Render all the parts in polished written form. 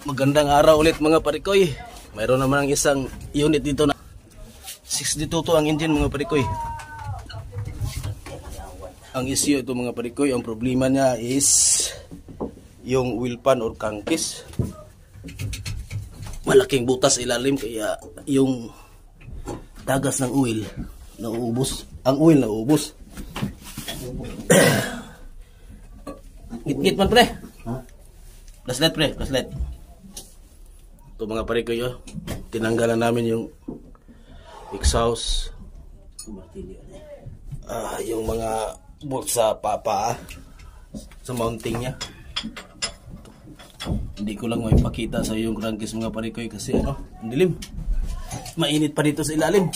Magandang araw ulit mga parikoy. Mayroon naman ang isang unit dito na 62 to ang engine mga parikoy. Ang issue ito mga parikoy, ang problema niya is yung wheel pan or crankcase. Malaking butas ilalim kaya yung tagas ng oil nauubos. Ang oil nauubos. Git-git man pre. Flashlight pre, flashlight. Ito mga parikoy, tinanggalan namin yung exhaust, yung mga bolt sa papa, sa mounting nya. Hindi ko lang maipakita sa yung crankcase mga parikoy kasi ang dilim, mainit pa dito sa ilalim.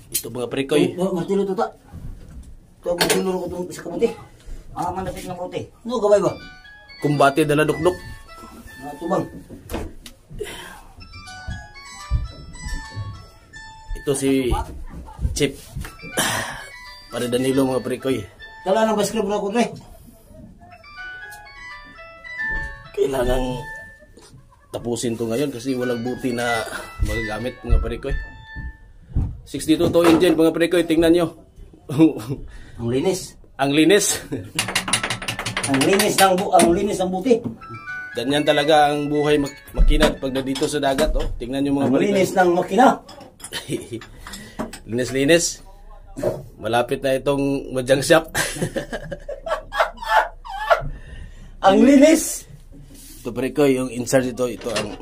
Ito mga parikoy. Martilo to ta. Ito martilo ko itong isa kamuti. Mandapit ng kamuti. No, gabay ba? Kumbate dala dukdok. Tubang. Ito si Chip. Para Danilo mga parikoy. Dala ng baskrip na ko tre. Kailangan tapusin to ngayon kasi walang buti na magagamit mga parikoy. 62 to engine mga parikoy, tingnan nyo. Ang linis. Ang linis. Ang linis ng buti. Ganyan talaga ang buhay makina pag nandito sa dagat. Tingnan nyo mga ang parikoy. linis ng makina. Linis-linis. Malapit na itong madyang shop. Ang linis. Ito parikoy, yung insert ito ang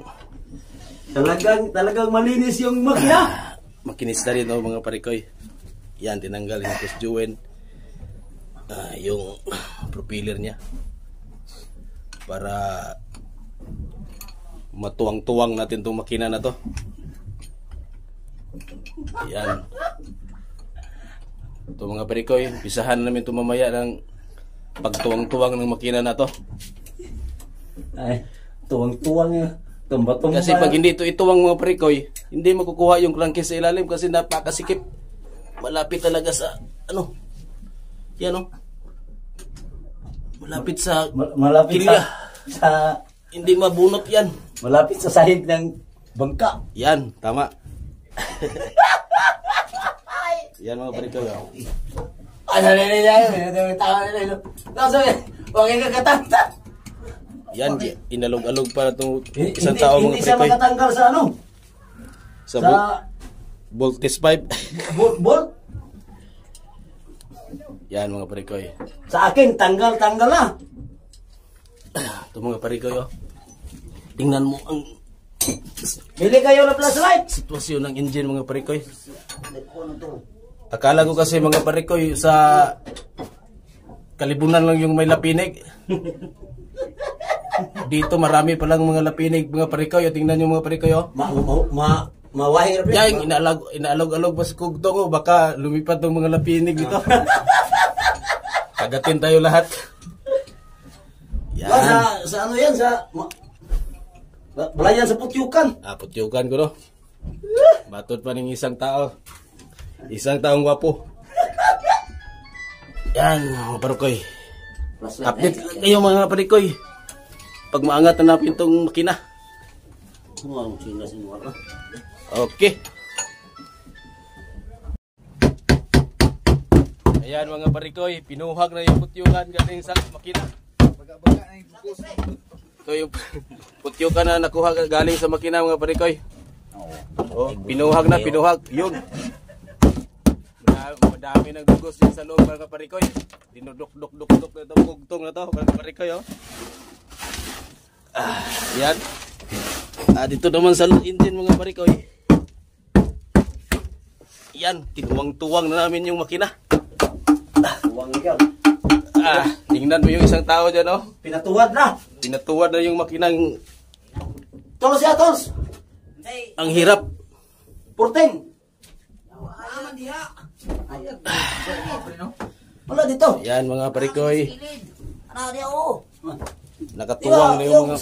Talagang malinis yung makina. makinista rin mga parikoy. Yan, tinanggal yung kusjuin. Yung propeller niya para matuwang-tuwang natin itong makina na to. Yan. Ito mga parikoy, pisahan namin ito mamaya ng pagtuwang-tuwang ng makina na to. Ay, tuwang-tuwang yun. Tumba-tumba. Kasi pag hindi ito ituwang mga parikoy, hindi makukuha yung crankcase sa ilalim kasi napakasikip. Malapit talaga sa yan malapit sa malapit kilya. sa Hindi mabunot yan. malapit sa sahig ng bangka. Yan, tama. Yan mga parikoy. Yan, inalog-alog para itong isang tao mga Hindi siya parikoy. makatanggal sa Sa bolt test pipe. bolt. Yan mga parikoy. Sa akin, tanggal na. Ito mga parikoy. Tingnan mo ang Bili kayo ng flashlight. sitwasyon ng engine mga parikoy. Akala ko kasi mga parikoy sa Kalibunan lang yung may lapinig. Dito marami palang mga lapinig mga parikoy. Tingnan nyo mga parikoy. Mawahir. Yan, inaalog-alog pa sa kugtong. Baka lumipat ng mga lapinig dito. Kagatin tayo lahat. Yan. Sa ano yan? Wala yan sa putyukan. Putyukan ko no. Batot pa ng isang tao. Isang taong gwapo. Yan mga parikoy. Update kayo mga parikoy. Pag maangat na natin itong makina. Okay. Ayan mga parikoy, pinuhag na yung putyukan galing sa makina. Ito yung putyukan na nakuha galing sa makina mga parikoy. Pinuhag na, pinuhag. Yun. Madami ng dugos yan sa loob mga parikoy. Dinudok-dok-dok na itong kugtong na ito mga parikoy. Yan. Dito naman sa engine mga parikoy. Yan, tinuwang-tuwang na namin yung makina. Tingnan mo yung isang tao dyan, Pinatuwad na. Pinatuwad na yung makinang. Tols ya, tols. Ang hirap. 14. Wala dito. Yan mga parikoy. Nakatuwang na yung mga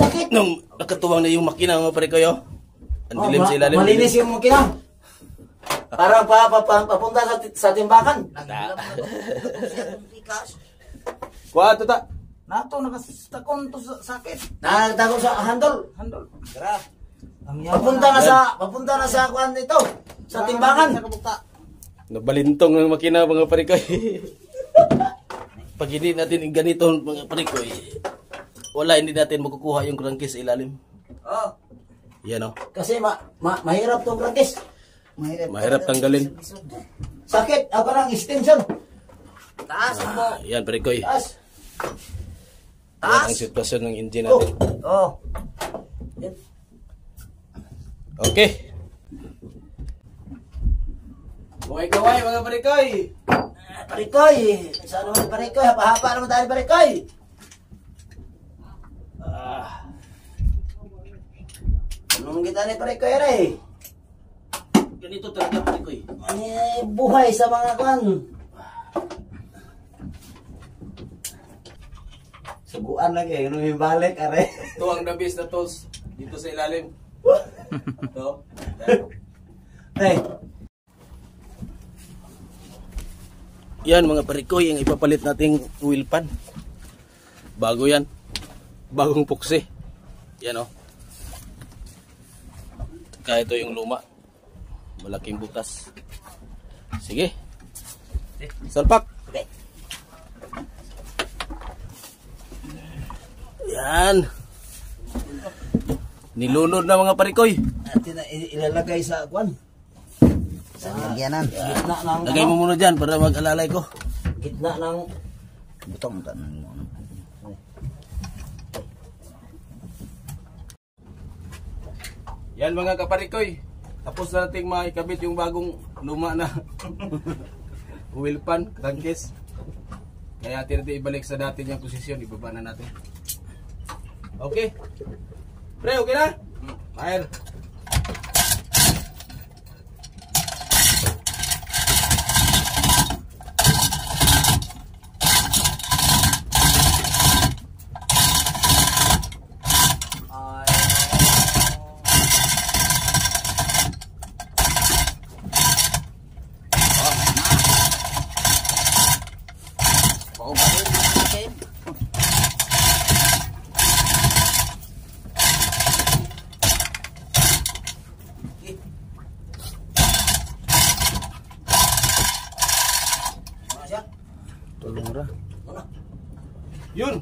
nakatuwang na yung makina mga parikoy. Ang dilim sa ilalim. Malinis yung makina. Parang papunta sa timbakan. Kuha ito ta. Nato nakastakon to sa sakit. Nagtago sa handol. Handol. Tara. Ang Papunta na sa kuan dito. Sa timbangan. Sa kabukta. Nabalintong ng makina mga parikoy. Pag hindi natin ganito mga parikoy, wala, hindi natin makukuha yung crankcase sa ilalim. Oh. Yan o. Kasi mahirap tong practice. Mahirap tanggalin. Sakit. Parang extension. Taas mo. Yan parikoy. Taas. Yan ang sitwasyon ng engine natin. Oh. Okay. Kaway mga parikoy. Parikoy. Saan naman parikoy? Hapa-hapa naman tayo parikoy. Anong kita ni parikoy rin? Ganito talaga parikoy. Buhay sa mga kan. Suguan lagi. Ano yung balik are? Ito ang the best na tools dito sa ilalim. Ito. Hey. Yan mga parikoy, ang ipapalit nating wheel pan. Bago yan. Bagong puksi. Yan o. Kaya ito yung luma. Malaking butas. Sige. Salpak. Okay. Yan. Nilunod na mga parikoy. Natin na ilalagay sa kwan. Sa lagyanan. Gitna ng Lagay mo muna dyan para mag-alalay ko. Gitna ng butong tanan mo. Yan mga kaparikoy. Tapos na nating maikabit yung bagong luma na wheel pan, crankcase. Kaya natin ibalik sa dati niyang posisyon. Ibaba na natin. Okay. Pre, okay na? Fire. Tulong ra. Yun.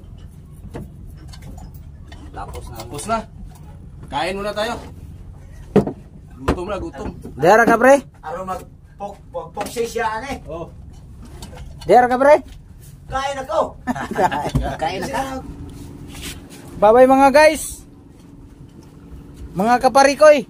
Tapos na. Kain muna tayo. Gutom na, gutom. Dera ka pre? Aro magpok-pok siya ane. Oh. Dera ka pre? Kain ako. Kain ako. Bye-bye mga guys. Mga kaparikoy.